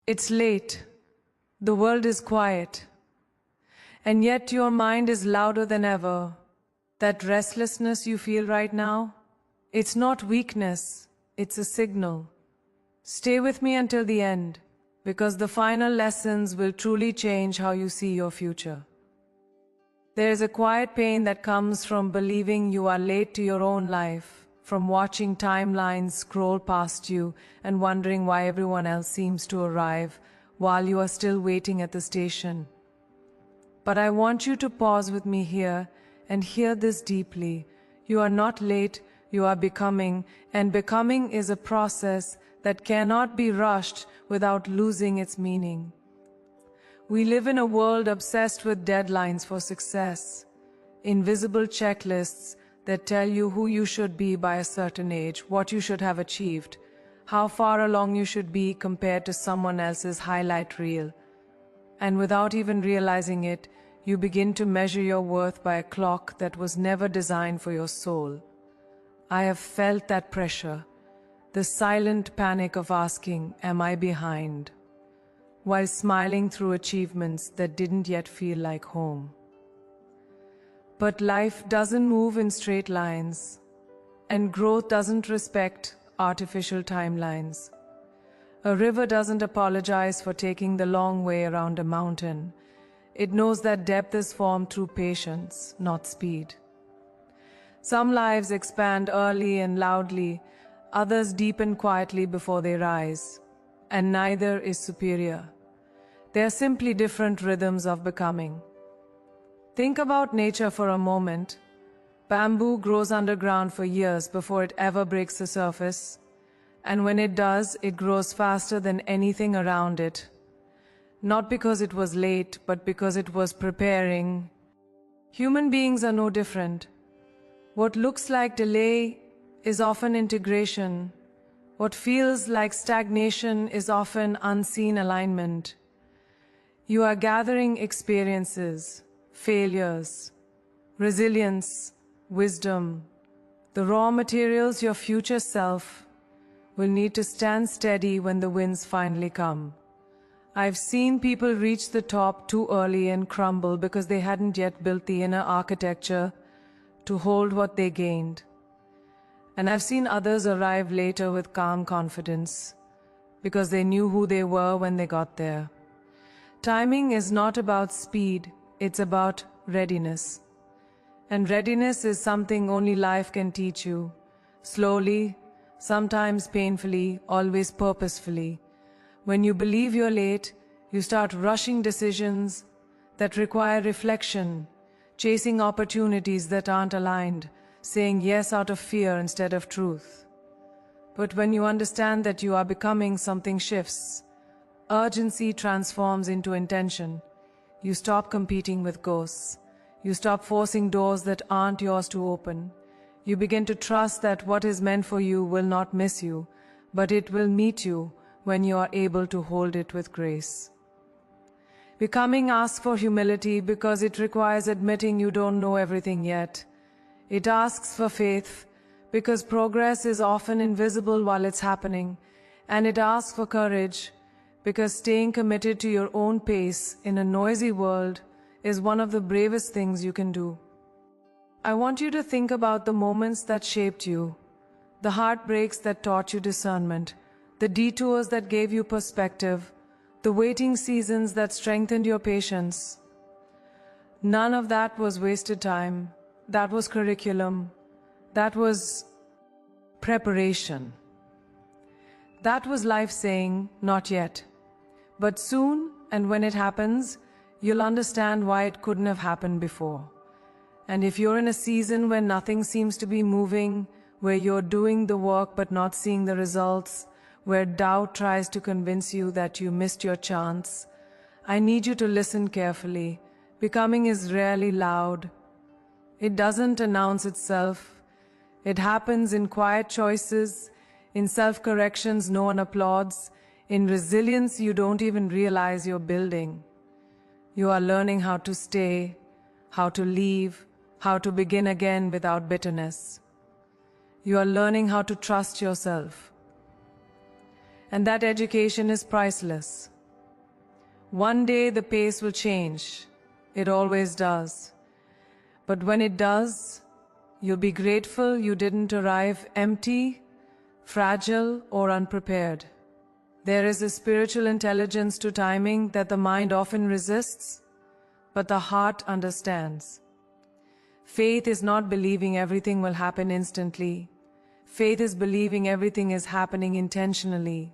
It's late. The world is quiet. And yet your mind is louder than ever. That restlessness you feel right now, it's not weakness, it's a signal. Stay with me until the end, because the final lessons will truly change how you see your future. There is a quiet pain that comes from believing you are late to your own life, from watching timelines scroll past you and wondering why everyone else seems to arrive while you are still waiting at the station. But I want you to pause with me here and hear this deeply. You are not late, you are becoming, and becoming is a process that cannot be rushed without losing its meaning. We live in a world obsessed with deadlines for success, invisible checklists that tell you who you should be by a certain age, what you should have achieved, how far along you should be compared to someone else's highlight reel. And without even realizing it, you begin to measure your worth by a clock that was never designed for your soul. I have felt that pressure, the silent panic of asking, "Am I behind?" while smiling through achievements that didn't yet feel like home. But life doesn't move in straight lines, and growth doesn't respect artificial timelines. A river doesn't apologize for taking the long way around a mountain. It knows that depth is formed through patience, not speed. Some lives expand early and loudly, others deepen quietly before they rise, and neither is superior. They are simply different rhythms of becoming. Think about nature for a moment. Bamboo grows underground for years before it ever breaks the surface, and when it does, it grows faster than anything around it. Not because it was late, but because it was preparing. Human beings are no different. What looks like delay is often integration. What feels like stagnation is often unseen alignment. You are gathering experiences, failures, resilience, wisdom, the raw materials your future self will need to stand steady when the winds finally come. I've seen people reach the top too early and crumble because they hadn't yet built the inner architecture to hold what they gained. And I've seen others arrive later with calm confidence because they knew who they were when they got there. Timing is not about speed, it's about readiness. And readiness is something only life can teach you. Slowly, sometimes painfully, always purposefully. When you believe you're late, you start rushing decisions that require reflection, chasing opportunities that aren't aligned, saying yes out of fear instead of truth. But when you understand that you are becoming, something shifts. Urgency transforms into intention. You stop competing with ghosts. You stop forcing doors that aren't yours to open. You begin to trust that what is meant for you will not miss you, but it will meet you when you are able to hold it with grace. Becoming asks for humility because it requires admitting you don't know everything yet. It asks for faith because progress is often invisible while it's happening. And it asks for courage because staying committed to your own pace in a noisy world is one of the bravest things you can do. I want you to think about the moments that shaped you, the heartbreaks that taught you discernment, the detours that gave you perspective, the waiting seasons that strengthened your patience. None of that was wasted time. That was curriculum. That was preparation. That was life saying, not yet. But soon, and when it happens, you'll understand why it couldn't have happened before. And if you're in a season where nothing seems to be moving, where you're doing the work but not seeing the results, where doubt tries to convince you that you missed your chance, I need you to listen carefully. Becoming is rarely loud. It doesn't announce itself. It happens in quiet choices, in self-corrections no one applauds, in resilience you don't even realize you're building. You are learning how to stay, how to leave, how to begin again without bitterness. You are learning how to trust yourself. And that education is priceless. One day the pace will change. It always does. But when it does, you'll be grateful you didn't arrive empty, fragile, or unprepared. There is a spiritual intelligence to timing that the mind often resists, but the heart understands. Faith is not believing everything will happen instantly. Faith is believing everything is happening intentionally.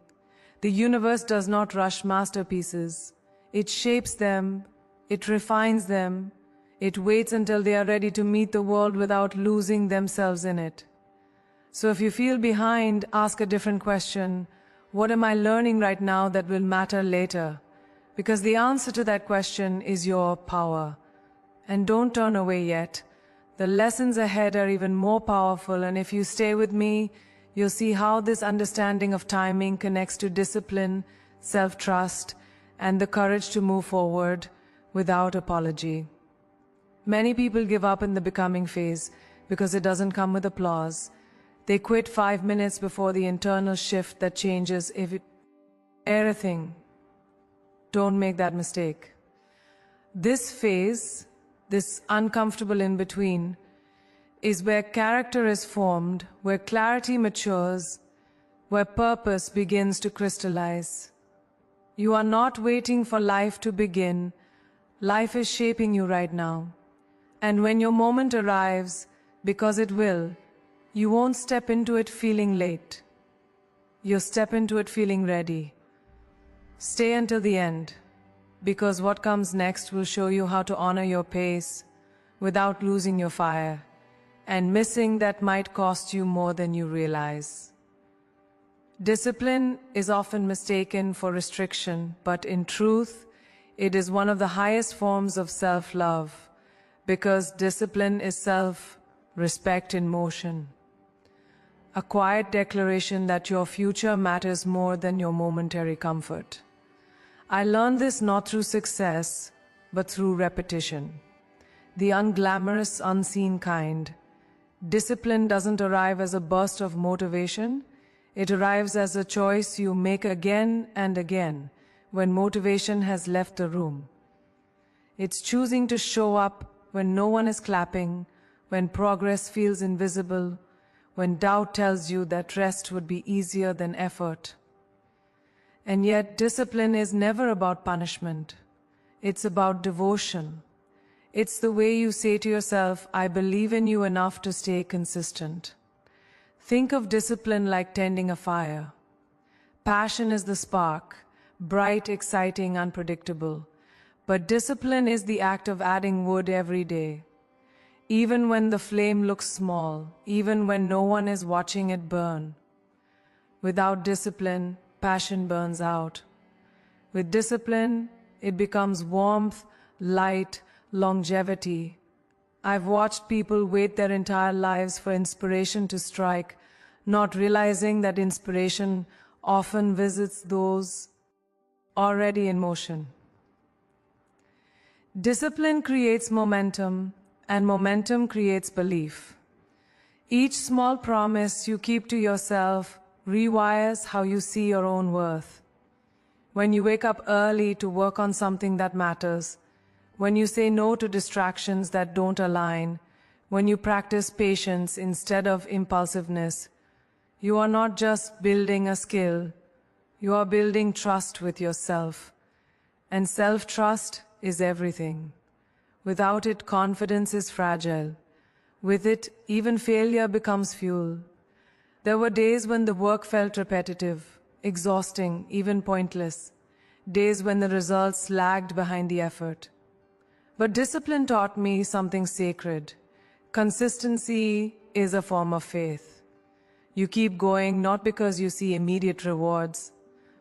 The universe does not rush masterpieces. It shapes them, it refines them, it waits until they are ready to meet the world without losing themselves in it. So if you feel behind, ask a different question. What am I learning right now that will matter later? Because the answer to that question is your power. And don't turn away yet. The lessons ahead are even more powerful, and if you stay with me, you'll see how this understanding of timing connects to discipline, self-trust, and the courage to move forward without apology. Many people give up in the becoming phase because it doesn't come with applause. They quit 5 minutes before the internal shift that changes everything. Don't make that mistake. This phase, this uncomfortable in-between, is where character is formed, where clarity matures, where purpose begins to crystallize. You are not waiting for life to begin. Life is shaping you right now. And when your moment arrives, because it will, you won't step into it feeling late. You'll step into it feeling ready. Stay until the end, because what comes next will show you how to honor your pace without losing your fire, and missing that might cost you more than you realize. Discipline is often mistaken for restriction, but in truth, it is one of the highest forms of self-love, because discipline is self-respect in motion. A quiet declaration that your future matters more than your momentary comfort. I learned this not through success, but through repetition. The unglamorous, unseen kind. Discipline doesn't arrive as a burst of motivation. It arrives as a choice you make again and again when motivation has left the room. It's choosing to show up when no one is clapping, when progress feels invisible, when doubt tells you that rest would be easier than effort. And yet, discipline is never about punishment. It's about devotion. It's the way you say to yourself, I believe in you enough to stay consistent. Think of discipline like tending a fire. Passion is the spark, bright, exciting, unpredictable. But discipline is the act of adding wood every day. Even when the flame looks small, even when no one is watching it burn. Without discipline, passion burns out. With discipline, it becomes warmth, light, longevity. I've watched people wait their entire lives for inspiration to strike, not realizing that inspiration often visits those already in motion. Discipline creates momentum, and momentum creates belief. Each small promise you keep to yourself rewires how you see your own worth. When you wake up early to work on something that matters, when you say no to distractions that don't align, when you practice patience instead of impulsiveness, you are not just building a skill, you are building trust with yourself. And self-trust is everything. Without it, confidence is fragile. With it, even failure becomes fuel. There were days when the work felt repetitive, exhausting, even pointless. Days when the results lagged behind the effort. But discipline taught me something sacred. Consistency is a form of faith. You keep going not because you see immediate rewards,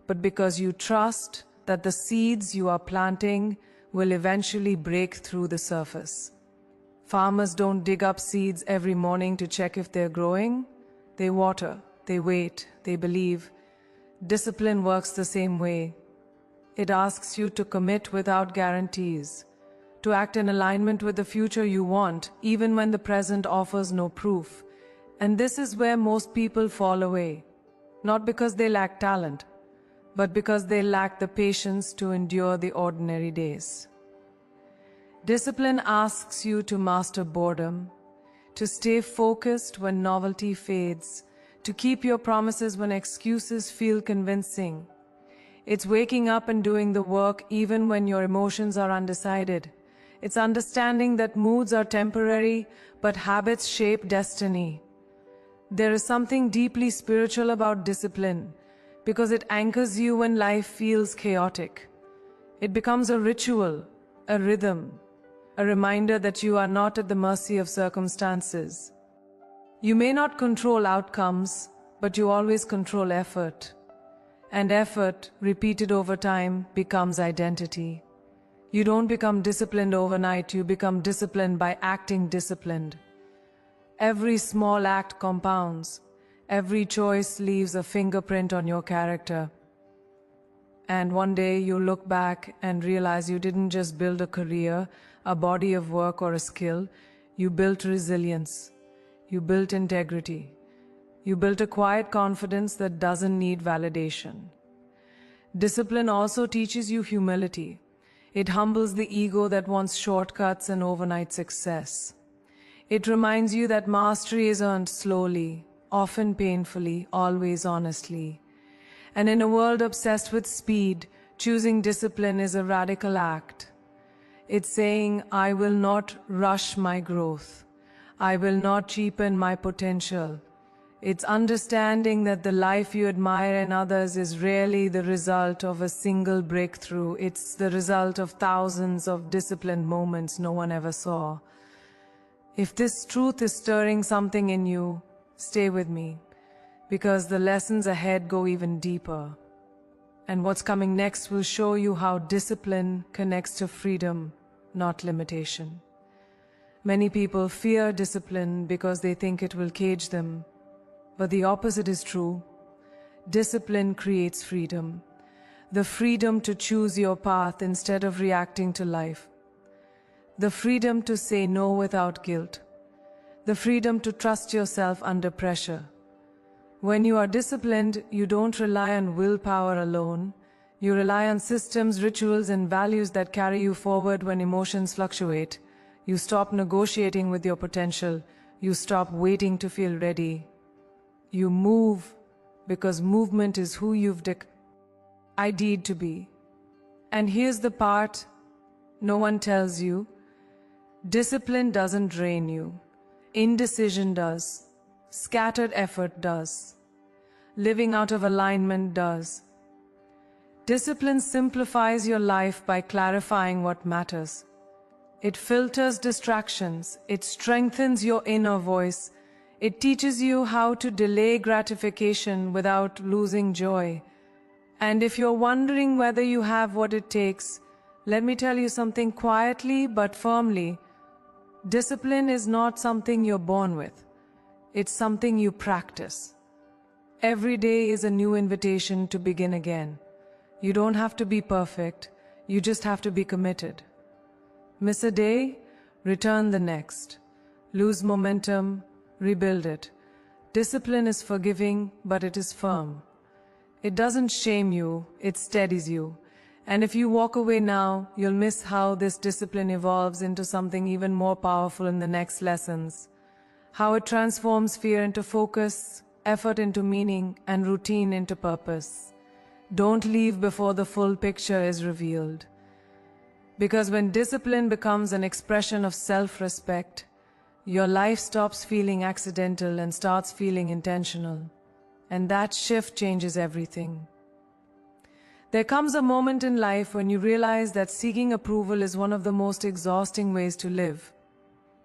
but because you trust that the seeds you are planting will eventually break through the surface. Farmers don't dig up seeds every morning to check if they're growing. They water, they wait, they believe. Discipline works the same way. It asks you to commit without guarantees, to act in alignment with the future you want, even when the present offers no proof. And this is where most people fall away, not because they lack talent, but because they lack the patience to endure the ordinary days. Discipline asks you to master boredom, to stay focused when novelty fades, to keep your promises when excuses feel convincing. It's waking up and doing the work even when your emotions are undecided. It's understanding that moods are temporary, but habits shape destiny. There is something deeply spiritual about discipline, because it anchors you when life feels chaotic. It becomes a ritual, a rhythm, a reminder that you are not at the mercy of circumstances. You may not control outcomes, but you always control effort. And effort, repeated over time, becomes identity. You don't become disciplined overnight, you become disciplined by acting disciplined. Every small act compounds. Every choice leaves a fingerprint on your character. And one day you look back and realize you didn't just build a career, a body of work, or a skill. You built resilience. You built integrity. You built a quiet confidence that doesn't need validation. Discipline also teaches you humility. It humbles the ego that wants shortcuts and overnight success. It reminds you that mastery is earned slowly, often painfully, always honestly. And in a world obsessed with speed, choosing discipline is a radical act. It's saying, I will not rush my growth. I will not cheapen my potential. It's understanding that the life you admire in others is rarely the result of a single breakthrough. It's the result of thousands of disciplined moments no one ever saw. If this truth is stirring something in you, stay with me, because the lessons ahead go even deeper. And what's coming next will show you how discipline connects to freedom, not limitation. Many people fear discipline because they think it will cage them. But the opposite is true. Discipline creates freedom. The freedom to choose your path instead of reacting to life. The freedom to say no without guilt. The freedom to trust yourself under pressure. When you are disciplined, you don't rely on willpower alone. You rely on systems, rituals, and values that carry you forward when emotions fluctuate. You stop negotiating with your potential. You stop waiting to feel ready. You move because movement is who you've ideed to be. And here's the part no one tells you. Discipline doesn't drain you. Indecision does. Scattered effort does. Living out of alignment does. Discipline simplifies your life by clarifying what matters. It filters distractions. It strengthens your inner voice. It teaches you how to delay gratification without losing joy. And if you're wondering whether you have what it takes, let me tell you something quietly but firmly. Discipline is not something you're born with. It's something you practice. Every day is a new invitation to begin again. You don't have to be perfect. You just have to be committed. Miss a day, return the next. Lose momentum, rebuild it. Discipline is forgiving, but it is firm. It doesn't shame you, it steadies you. And if you walk away now, you'll miss how this discipline evolves into something even more powerful in the next lessons. How it transforms fear into focus, effort into meaning, and routine into purpose. Don't leave before the full picture is revealed. Because when discipline becomes an expression of self-respect, your life stops feeling accidental and starts feeling intentional. And that shift changes everything. There comes a moment in life when you realize that seeking approval is one of the most exhausting ways to live.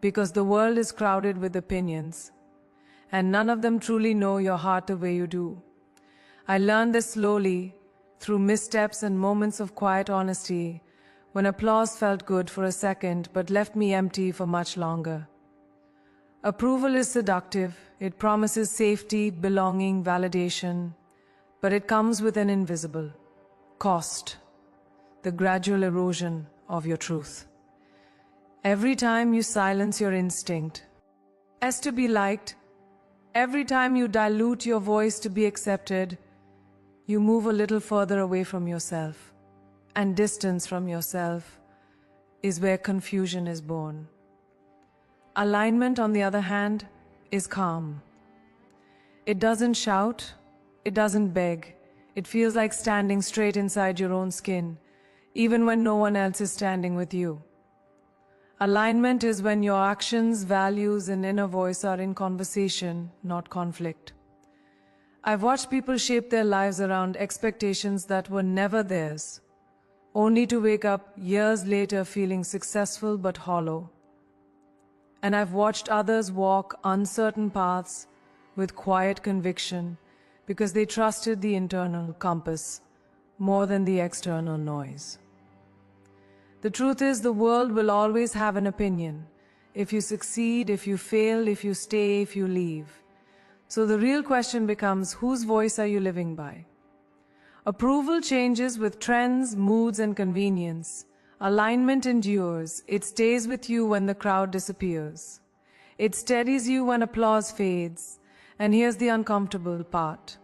Because the world is crowded with opinions, and none of them truly know your heart the way you do. I learned this slowly, through missteps and moments of quiet honesty, when applause felt good for a second but left me empty for much longer. Approval is seductive. It promises safety, belonging, validation, but it comes with an invisible cost, the gradual erosion of your truth. Every time you silence your instinct as to be liked, every time you dilute your voice to be accepted, You move a little further away from yourself, and distance from yourself is where confusion is born. Alignment, on the other hand, is calm. It doesn't shout, it doesn't beg. It feels like standing straight inside your own skin, even when no one else is standing with you. Alignment is when your actions, values, and inner voice are in conversation, not conflict. I've watched people shape their lives around expectations that were never theirs, only to wake up years later feeling successful but hollow. And I've watched others walk uncertain paths with quiet conviction because they trusted the internal compass more than the external noise. The truth is, the world will always have an opinion. If you succeed, if you fail, if you stay, if you leave. So the real question becomes, whose voice are you living by? Approval changes with trends, moods, and convenience. Alignment endures. It stays with you when the crowd disappears. It steadies you when applause fades. And here's the uncomfortable part.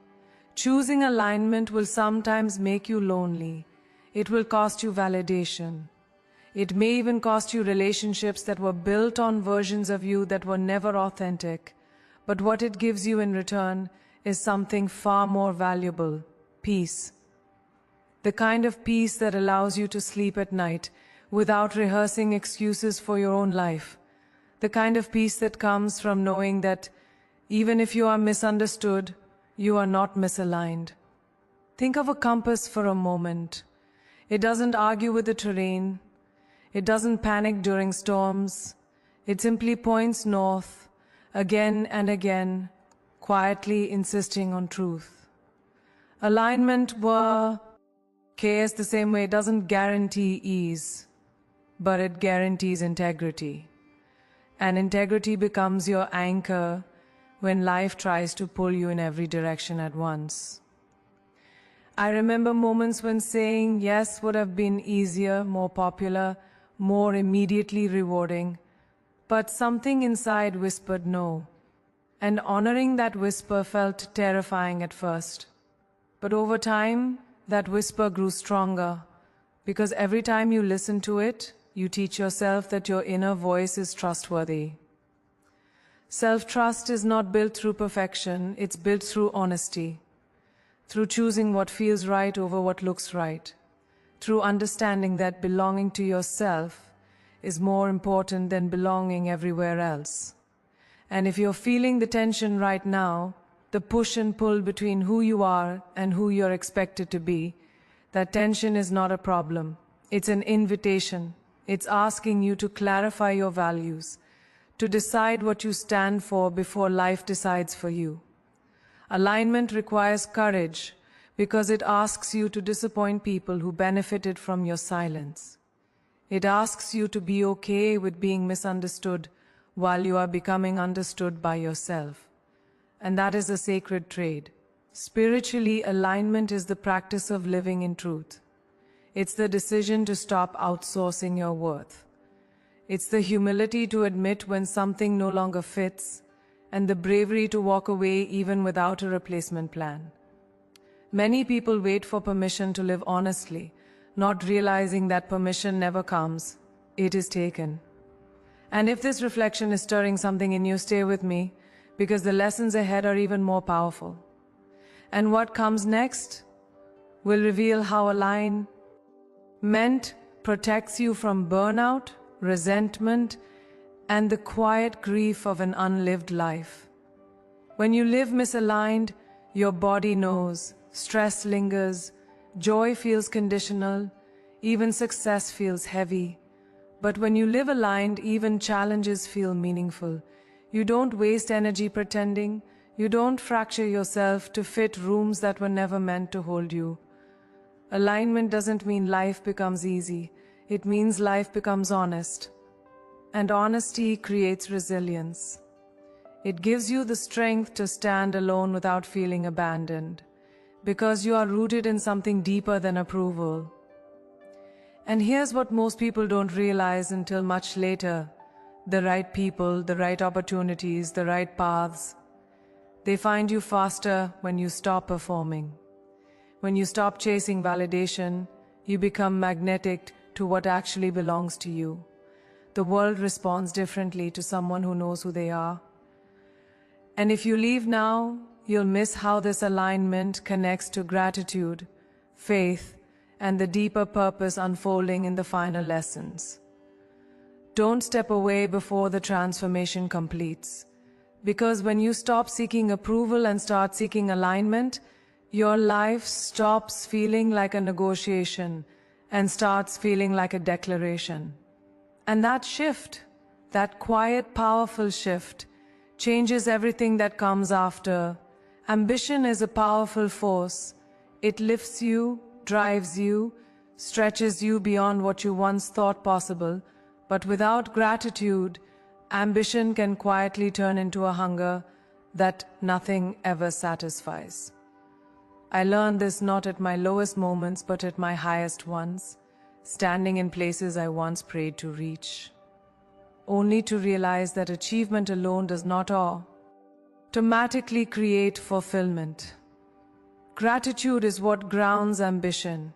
Choosing alignment will sometimes make you lonely. It will cost you validation. It may even cost you relationships that were built on versions of you that were never authentic. But what it gives you in return is something far more valuable: peace. The kind of peace that allows you to sleep at night without rehearsing excuses for your own life. The kind of peace that comes from knowing that even if you are misunderstood, you are not misaligned. Think of a compass for a moment. It doesn't argue with the terrain. It doesn't panic during storms. It simply points north, again and again, quietly insisting on truth. Alignment cares the same way. It doesn't guarantee ease, but it guarantees integrity. And integrity becomes your anchor when life tries to pull you in every direction at once. I remember moments when saying yes would have been easier, more popular, more immediately rewarding, but something inside whispered no. And honoring that whisper felt terrifying at first. But over time, that whisper grew stronger, because every time you listen to it, you teach yourself that your inner voice is trustworthy. Self-trust is not built through perfection, it's built through honesty, through choosing what feels right over what looks right, through understanding that belonging to yourself is more important than belonging everywhere else. And if you're feeling the tension right now, the push and pull between who you are and who you're expected to be, that tension is not a problem. It's an invitation. It's asking you to clarify your values, to decide what you stand for before life decides for you. Alignment requires courage because it asks you to disappoint people who benefited from your silence. It asks you to be okay with being misunderstood while you are becoming understood by yourself. And that is a sacred trade. Spiritually, alignment is the practice of living in truth. It's the decision to stop outsourcing your worth. It's the humility to admit when something no longer fits, and the bravery to walk away even without a replacement plan. Many people wait for permission to live honestly, not realizing that permission never comes. It is taken. And if this reflection is stirring something in you, stay with me, because the lessons ahead are even more powerful. And what comes next will reveal how alignment protects you from burnout, resentment, and the quiet grief of an unlived life. When you live misaligned, your body knows, stress lingers, joy feels conditional, even success feels heavy. But when you live aligned, even challenges feel meaningful. You don't waste energy pretending. You don't fracture yourself to fit rooms that were never meant to hold you. Alignment doesn't mean life becomes easy. It means life becomes honest. And honesty creates resilience. It gives you the strength to stand alone without feeling abandoned, because you are rooted in something deeper than approval. And here's what most people don't realize until much later: the right people, the right opportunities, the right paths. They find you faster when you stop performing. When you stop chasing validation, you become magnetic to what actually belongs to you. The world responds differently to someone who knows who they are. And if you leave now, you'll miss how this alignment connects to gratitude, faith, and the deeper purpose unfolding in the final lessons. Don't step away before the transformation completes. Because when you stop seeking approval and start seeking alignment, your life stops feeling like a negotiation and starts feeling like a declaration. And that shift, that quiet, powerful shift, changes everything that comes after. Ambition is a powerful force. It lifts you, drives you, stretches you beyond what you once thought possible. But without gratitude, ambition can quietly turn into a hunger that nothing ever satisfies. I learned this not at my lowest moments, but at my highest ones, standing in places I once prayed to reach, only to realize that achievement alone does not automatically create fulfillment. Gratitude is what grounds ambition,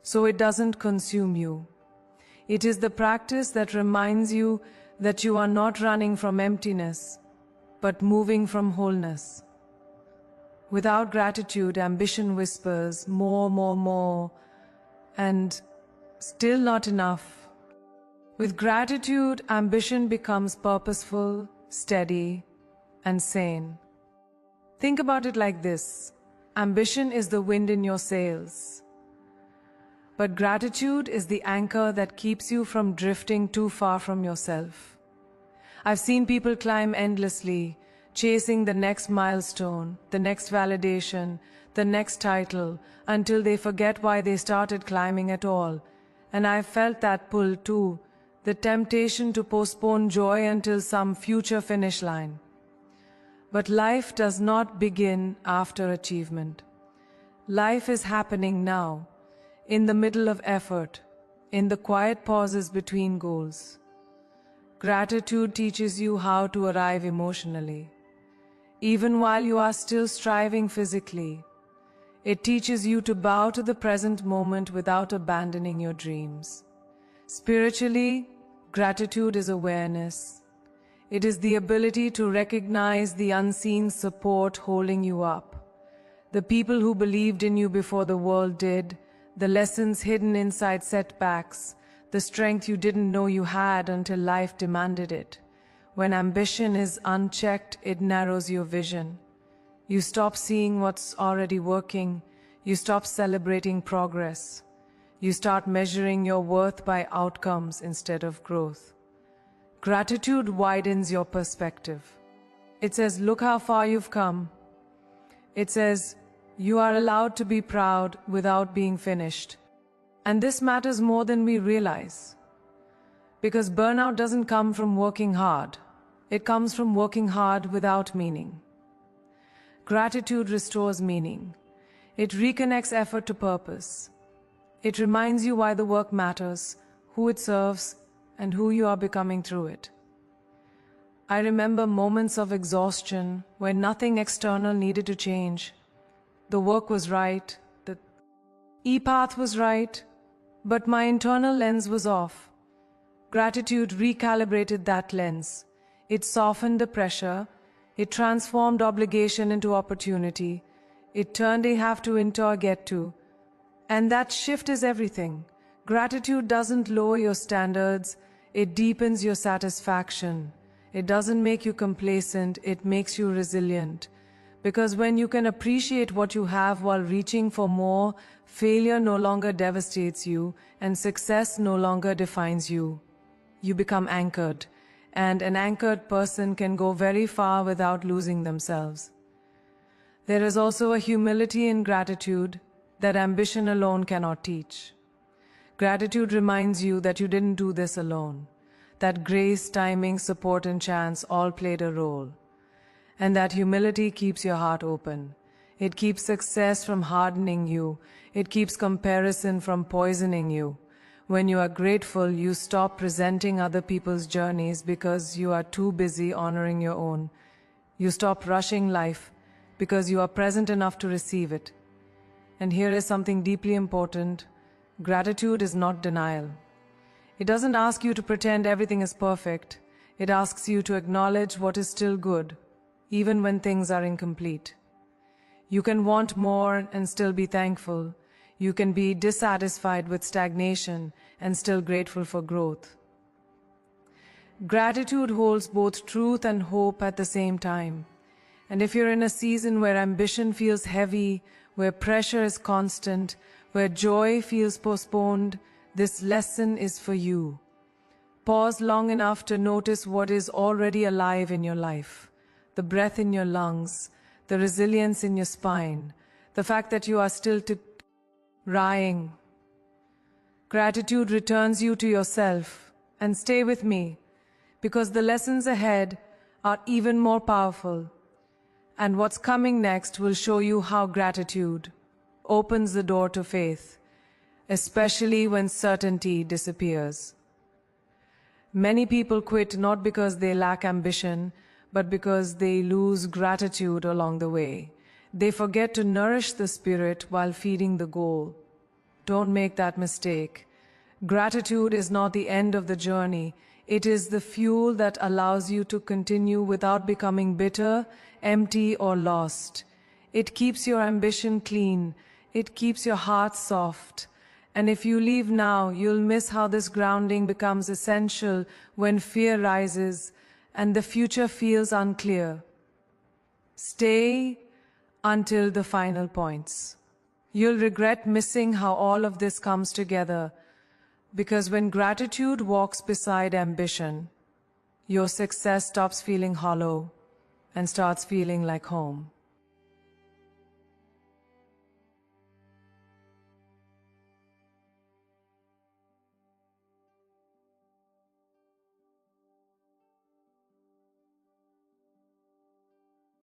so it doesn't consume you. It is the practice that reminds you that you are not running from emptiness, but moving from wholeness. Without gratitude, ambition whispers, more, and still not enough. With gratitude, ambition becomes purposeful, steady, and sane. Think about it like this. Ambition is the wind in your sails. But gratitude is the anchor that keeps you from drifting too far from yourself. I've seen people climb endlessly, chasing the next milestone, the next validation, the next title, until they forget why they started climbing at all. And I've felt that pull too, the temptation to postpone joy until some future finish line. But life does not begin after achievement. Life is happening now, in the middle of effort, in the quiet pauses between goals. Gratitude teaches you how to arrive emotionally. Even while you are still striving physically, it teaches you to bow to the present moment without abandoning your dreams. Spiritually, gratitude is awareness. It is the ability to recognize the unseen support holding you up. The people who believed in you before the world did, the lessons hidden inside setbacks, the strength you didn't know you had until life demanded it. When ambition is unchecked, it narrows your vision. You stop seeing what's already working. You stop celebrating progress. You start measuring your worth by outcomes instead of growth. Gratitude widens your perspective. It says, look how far you've come. It says, you are allowed to be proud without being finished. And this matters more than we realize. Because burnout doesn't come from working hard. It comes from working hard without meaning. Gratitude restores meaning. It reconnects effort to purpose. It reminds you why the work matters, who it serves, and who you are becoming through it. I remember moments of exhaustion when nothing external needed to change. The work was right, the path was right, but my internal lens was off. Gratitude recalibrated that lens. It softened the pressure. It transformed obligation into opportunity. It turned a have to into a get to. And that shift is everything. Gratitude doesn't lower your standards. It deepens your satisfaction. It doesn't make you complacent. It makes you resilient. Because when you can appreciate what you have while reaching for more, failure no longer devastates you and success no longer defines you. You become anchored, and an anchored person can go very far without losing themselves. There is also a humility in gratitude that ambition alone cannot teach. Gratitude reminds you that you didn't do this alone, that grace, timing, support, and chance all played a role. And that humility keeps your heart open. It keeps success from hardening you. It keeps comparison from poisoning you. When you are grateful, you stop resenting other people's journeys because you are too busy honoring your own. You stop rushing life because you are present enough to receive it. And here is something deeply important. Gratitude is not denial. It doesn't ask you to pretend everything is perfect. It asks you to acknowledge what is still good, even when things are incomplete. You can want more and still be thankful. You can be dissatisfied with stagnation and still grateful for growth. Gratitude holds both truth and hope at the same time. And if you're in a season where ambition feels heavy, where pressure is constant, where joy feels postponed, this lesson is for you. Pause long enough to notice what is already alive in your life. The breath in your lungs, the resilience in your spine, the fact that you are still trying. Gratitude returns you to yourself. And stay with me, because the lessons ahead are even more powerful. And what's coming next will show you how gratitude opens the door to faith, especially when certainty disappears. Many people quit not because they lack ambition, but because they lose gratitude along the way. They forget to nourish the spirit while feeding the goal. Don't make that mistake. Gratitude is not the end of the journey. It is the fuel that allows you to continue without becoming bitter, empty, or lost. It keeps your ambition clean. It keeps your heart soft. And if you leave now, you'll miss how this grounding becomes essential when fear rises and the future feels unclear. Stay until the final points. You'll regret missing how all of this comes together, because when gratitude walks beside ambition, your success stops feeling hollow and starts feeling like home.